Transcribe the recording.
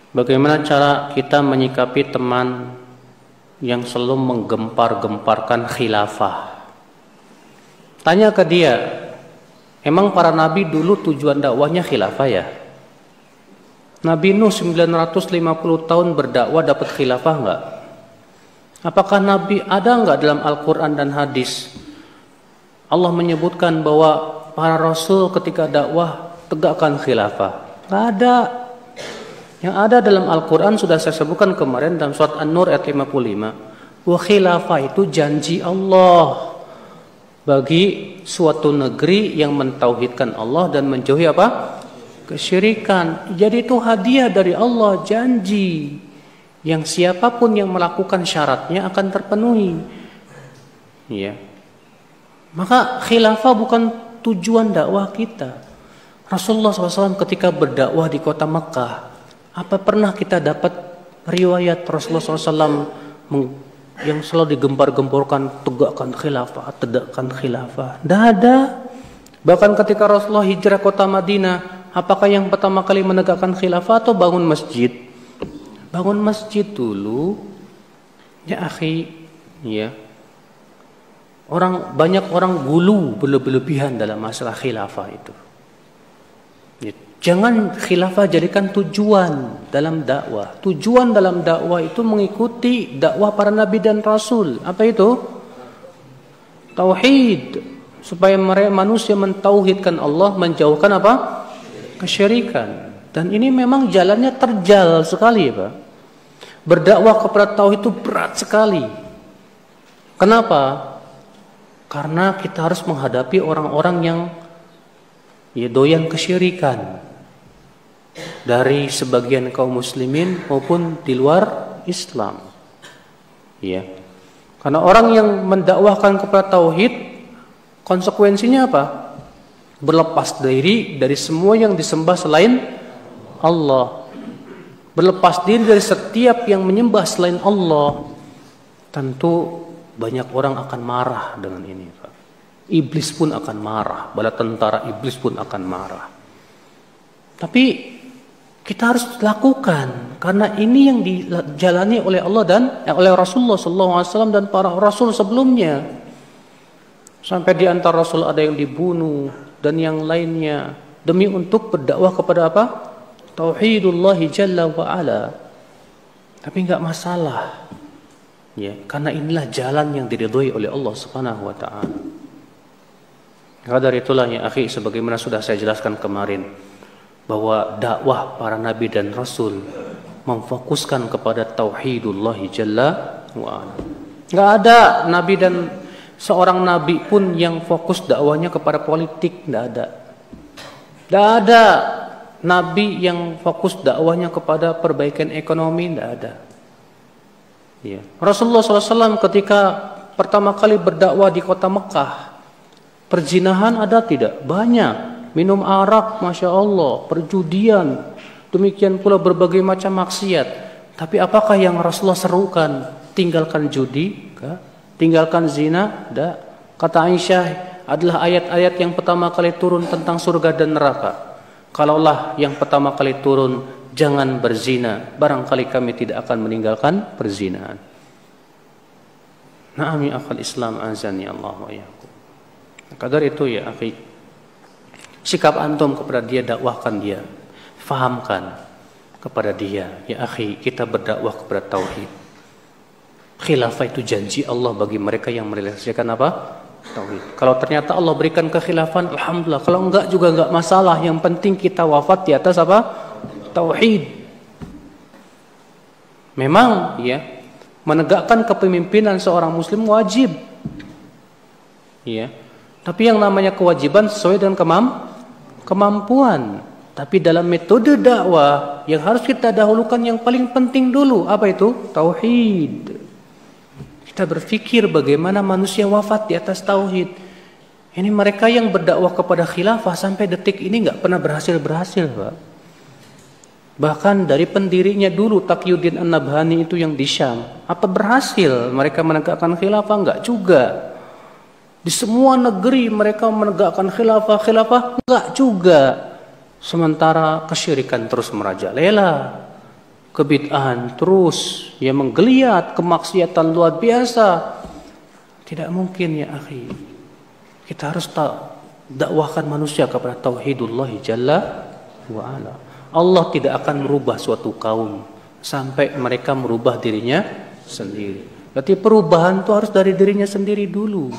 Bagaimana cara kita menyikapi teman yang selalu menggempar-gemparkan khilafah? Tanya ke dia, emang para nabi dulu tujuan dakwahnya khilafah ya? Nabi Nuh 950 tahun berdakwah dapat khilafah enggak? Apakah Nabi ada enggak dalam Al-Quran dan hadis Allah menyebutkan bahwa para rasul ketika dakwah tegakkan khilafah? Enggak ada. Yang ada dalam Al-Quran sudah saya sebutkan kemarin dalam surat An-Nur ayat 55. Wa khilafah itu janji Allah bagi suatu negeri yang mentauhidkan Allah dan menjauhi apa? Kesyirikan. Jadi itu hadiah dari Allah, janji yang siapapun yang melakukan syaratnya akan terpenuhi. Ya. Maka khilafah bukan tujuan dakwah kita. Rasulullah SAW ketika berdakwah di kota Mekah, apa pernah kita dapat riwayat Rasulullah SAW yang selalu digempar-gemborkan tegakkan khilafah, tegakkan khilafah? Tidak ada. Bahkan ketika Rasulullah hijrah kota Madinah, apakah yang pertama kali menegakkan khilafah atau bangun masjid? Bangun masjid dulu. Ya akhi, ya. Banyak orang gulu berlebihan dalam masalah khilafah itu. Ya, jangan khilafah jadikan tujuan dalam dakwah. Tujuan dalam dakwah itu mengikuti dakwah para nabi dan rasul. Apa itu? Tauhid. Supaya manusia mentauhidkan Allah, menjauhkan apa? Kesyirikan. Dan ini memang jalannya terjal sekali, Pak. Berdakwah kepada tauhid itu berat sekali. Kenapa? Karena kita harus menghadapi orang-orang yang doyan kesyirikan dari sebagian kaum muslimin maupun di luar Islam. Ya. Karena orang yang mendakwahkan kepada tauhid, konsekuensinya apa? Berlepas diri dari semua yang disembah selain Allah. Berlepas diri dari setiap yang menyembah selain Allah. Tentu banyak orang akan marah dengan ini, Pak. Iblis pun akan marah, bala tentara iblis pun akan marah. Tapi kita harus lakukan karena ini yang dijalani oleh Allah dan oleh Rasulullah SAW dan para rasul sebelumnya. Sampai di antara rasul ada yang dibunuh dan yang lainnya demi untuk berdakwah kepada apa? Tauhidullah Jalla wa Ala. Tapi enggak masalah. Ya, karena inilah jalan yang diridhoi oleh Allah Subhanahu wa taala. Maka dari itulah ya akhi, sebagaimana sudah saya jelaskan kemarin bahwa dakwah para nabi dan rasul memfokuskan kepada tauhidullah Jalla wa Ala. Enggak ada nabi dan seorang nabi pun yang fokus dakwahnya kepada politik, enggak ada. Enggak ada nabi yang fokus dakwahnya kepada perbaikan ekonomi, enggak ada. Ya. Rasulullah SAW ketika pertama kali berdakwah di kota Mekah, perzinahan ada tidak? Banyak. Minum arak, Masya Allah, perjudian, demikian pula berbagai macam maksiat. Tapi apakah yang Rasulullah serukan? Tinggalkan judi? Enggak. Tinggalkan zina? Enggak. Kata Aisyah, adalah ayat-ayat yang pertama kali turun tentang surga dan neraka. Kalaulah yang pertama kali turun, jangan berzina, barangkali kami tidak akan meninggalkan perzinahan. Na'am ya akhal Islam, azani Allah wa iyyakum. Kadar itu ya akhi, sikap antum kepada dia, dakwahkan dia, fahamkan kepada dia, ya akhi, kita berdakwah kepada tauhid. Khilafah itu janji Allah bagi mereka yang merealisasikan apa? Tauhid. Kalau ternyata Allah berikan kekhilafan, alhamdulillah. Kalau enggak juga enggak masalah. Yang penting kita wafat di atas apa? Tauhid. Memang ya, menegakkan kepemimpinan seorang muslim wajib. Ya. Tapi yang namanya kewajiban sesuai dengan kemampuan. Tapi dalam metode dakwah yang harus kita dahulukan yang paling penting dulu, apa itu? Tauhid. Kita berpikir bagaimana manusia wafat di atas tauhid. Ini mereka yang berdakwah kepada khilafah sampai detik ini nggak pernah berhasil, Pak. Bahkan dari pendirinya dulu Taqiyuddin An-Nabhani itu yang di Syam, apa berhasil mereka menegakkan khilafah? Enggak juga. Di semua negeri mereka menegakkan khilafah enggak juga. Sementara kesyirikan terus merajalela. kebid'ahan terus, ya menggeliat, kemaksiatan luar biasa. Tidak mungkin ya akhi. Kita harus dakwahkan manusia kepada tauhidullah jalla wa ala. Allah tidak akan merubah suatu kaum sampai mereka merubah dirinya sendiri. Berarti perubahan itu harus dari dirinya sendiri dulu.